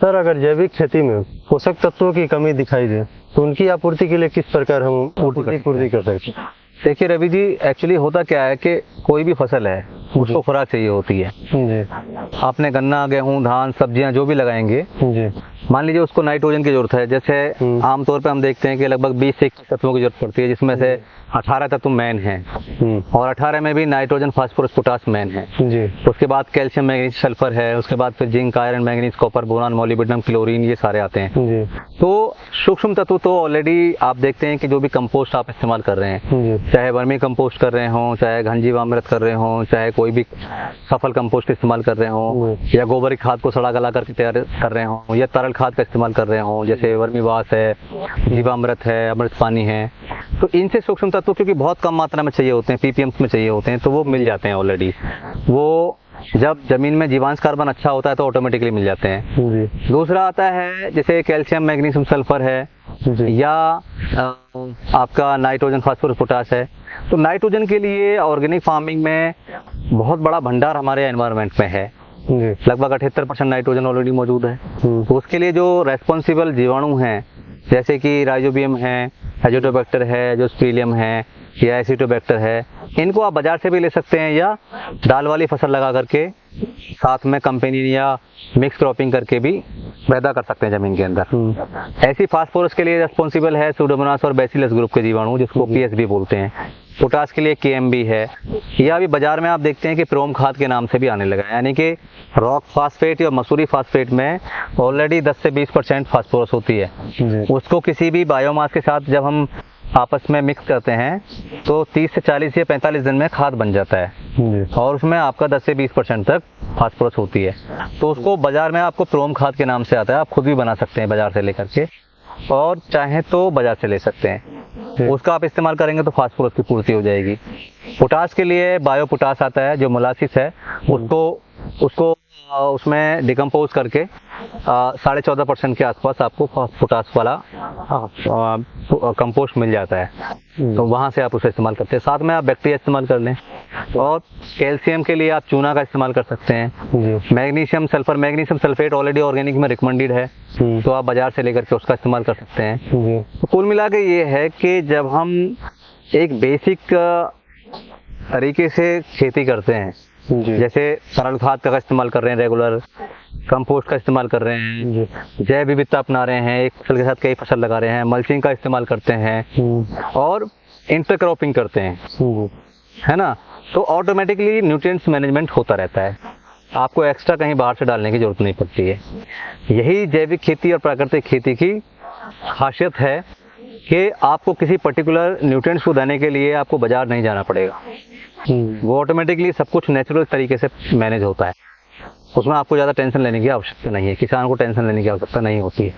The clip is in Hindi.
सर, अगर जैविक खेती में पोषक तत्वों की कमी दिखाई दे तो उनकी आपूर्ति के लिए किस प्रकार हम पूर्ति कर सकते हैं? देखिए रवि जी, एक्चुअली होता क्या है कि कोई भी फसल है उसको खुराक चाहिए होती है जी आपने गन्ना, गेहूं, धान, सब्जियां जो भी लगाएंगे, जी मान लीजिए उसको नाइट्रोजन की जरूरत है। जैसे आमतौर पे हम देखते हैं कि लगभग 20 से 21 तत्वों की जरूरत पड़ती है, जिसमें से 18 तत्व मेन हैं और 18 में भी नाइट्रोजन, फास्फोरस, पोटास मेन है। जी उसके बाद कैल्शियम, मैग्नीज, सल्फर है। उसके बाद फिर zinc, iron, manganese, copper, boron, molybdenum, chlorine, ये सारे आते हैं। जी तो सूक्ष्म तत्व तो ऑलरेडी आप देखते हैं कि जो भी कंपोस्ट आप इस्तेमाल कर रहे हैं, चाहे वर्मी कंपोस्ट कर रहे हों, चाहे घन जीवामृत कर रहे हों, चाहे कोई भी सफल कंपोस्ट इस्तेमाल कर रहे हों, या गोबर की खाद को सड़ा गला करके तैयार कर रहे हों, या तरल खाद का इस्तेमाल कर रहे हों, जैसे वर्मी वास है, जीवामृत है, अमृत पानी है, तो इनसे सूक्ष्म तत्व क्योंकि बहुत कम मात्रा में चाहिए होते हैं, पीपीएम्स में चाहिए होते हैं, तो वो मिल जाते हैं ऑलरेडी। वो जब जमीन में जीवांश कार्बन अच्छा होता है तो ऑटोमेटिकली मिल जाते हैं। दूसरा आता है जैसे कैल्शियम, मैग्नीशियम, सल्फर है, या आपका नाइट्रोजन, फास्फोरस, पोटास है। तो नाइट्रोजन के लिए ऑर्गेनिक फार्मिंग में बहुत बड़ा भंडार हमारे एनवायरनमेंट में है, लगभग 78% नाइट्रोजन ऑलरेडी मौजूद है। तो उसके लिए जो रेस्पॉन्सिबल जीवाणु हैं, जैसे कि राइजोबियम है, एजोटोबैक्टर है, जो स्पीलियम है, या एसिटोबैक्टर है, इनको आप बाजार से भी ले सकते हैं, या दाल वाली फसल लगा करके साथ में कंपेनी या मिक्स क्रॉपिंग करके भी पैदा कर सकते हैं जमीन के अंदर। ऐसी फास्फोरस के लिए रेस्पॉन्सिबल है सूडोमोनास और बैसिलस ग्रुप के जीवाणु, जिसको पीएसबी बोलते हैं। पोटास के लिए केएमबी है, या अभी बाजार में आप देखते हैं कि प्रोम खाद के नाम से भी आने लगा है, यानी कि रॉक फास्फेट या मसूरी फास्फेट में ऑलरेडी 10 से 20% फास्फोरस होती है। उसको किसी भी बायोमास के साथ जब हम आपस में मिक्स करते हैं तो 30 से 40 या 45 दिन में खाद बन जाता है, और उसमें आपका 10 से 20% तक फास्फोरस होती है। तो उसको बाजार में आपको प्रोम खाद के नाम से आता है, आप खुद भी बना सकते हैं बाजार से लेकर के, और चाहें तो बाजार से ले सकते हैं। उसका आप इस्तेमाल करेंगे तो फास्फोरस की पूर्ति हो जाएगी। पोटास के लिए बायो पोटास आता है, जो मोलासिस है, उसको उसमें डिकम्पोज करके 14.5% के आसपास आपको पोटास वाला कंपोस्ट मिल जाता है, तो वहां से आप उसे इस्तेमाल करते हैं। साथ में आप बैक्टीरिया इस्तेमाल कर लें, और कैल्शियम के लिए आप चूना का इस्तेमाल कर सकते हैं। Magnesium sulphur, magnesium sulphate already organic में रिकमेंडेड है, तो आप बाजार से लेकर के उसका इस्तेमाल कर सकते हैं। तो कुल मिला के ये है कि जब हम एक बेसिक तरीके से खेती करते हैं, जैसे तरल खाद का इस्तेमाल कर रहे हैं, रेगुलर कंपोस्ट का इस्तेमाल कर रहे हैं, जैव विविधता अपना रहे हैं, एक फसल के साथ कई फसल लगा रहे हैं, मल्चिंग का इस्तेमाल करते हैं, और इंटरक्रॉपिंग करते हैं, है ना, तो ऑटोमेटिकली न्यूट्रिएंट्स मैनेजमेंट होता रहता है, आपको एक्स्ट्रा कहीं बाहर से डालने की जरूरत नहीं पड़ती है। यही जैविक खेती और प्राकृतिक खेती की खासियत है कि आपको किसी पर्टिकुलर न्यूट्रिएंट्स को देने के लिए आपको बाजार नहीं जाना पड़ेगा, वो ऑटोमेटिकली सब कुछ नेचुरल तरीके से मैनेज होता है। उसमें आपको ज़्यादा टेंशन लेने की आवश्यकता नहीं है, किसान को टेंशन लेने की आवश्यकता नहीं होती है।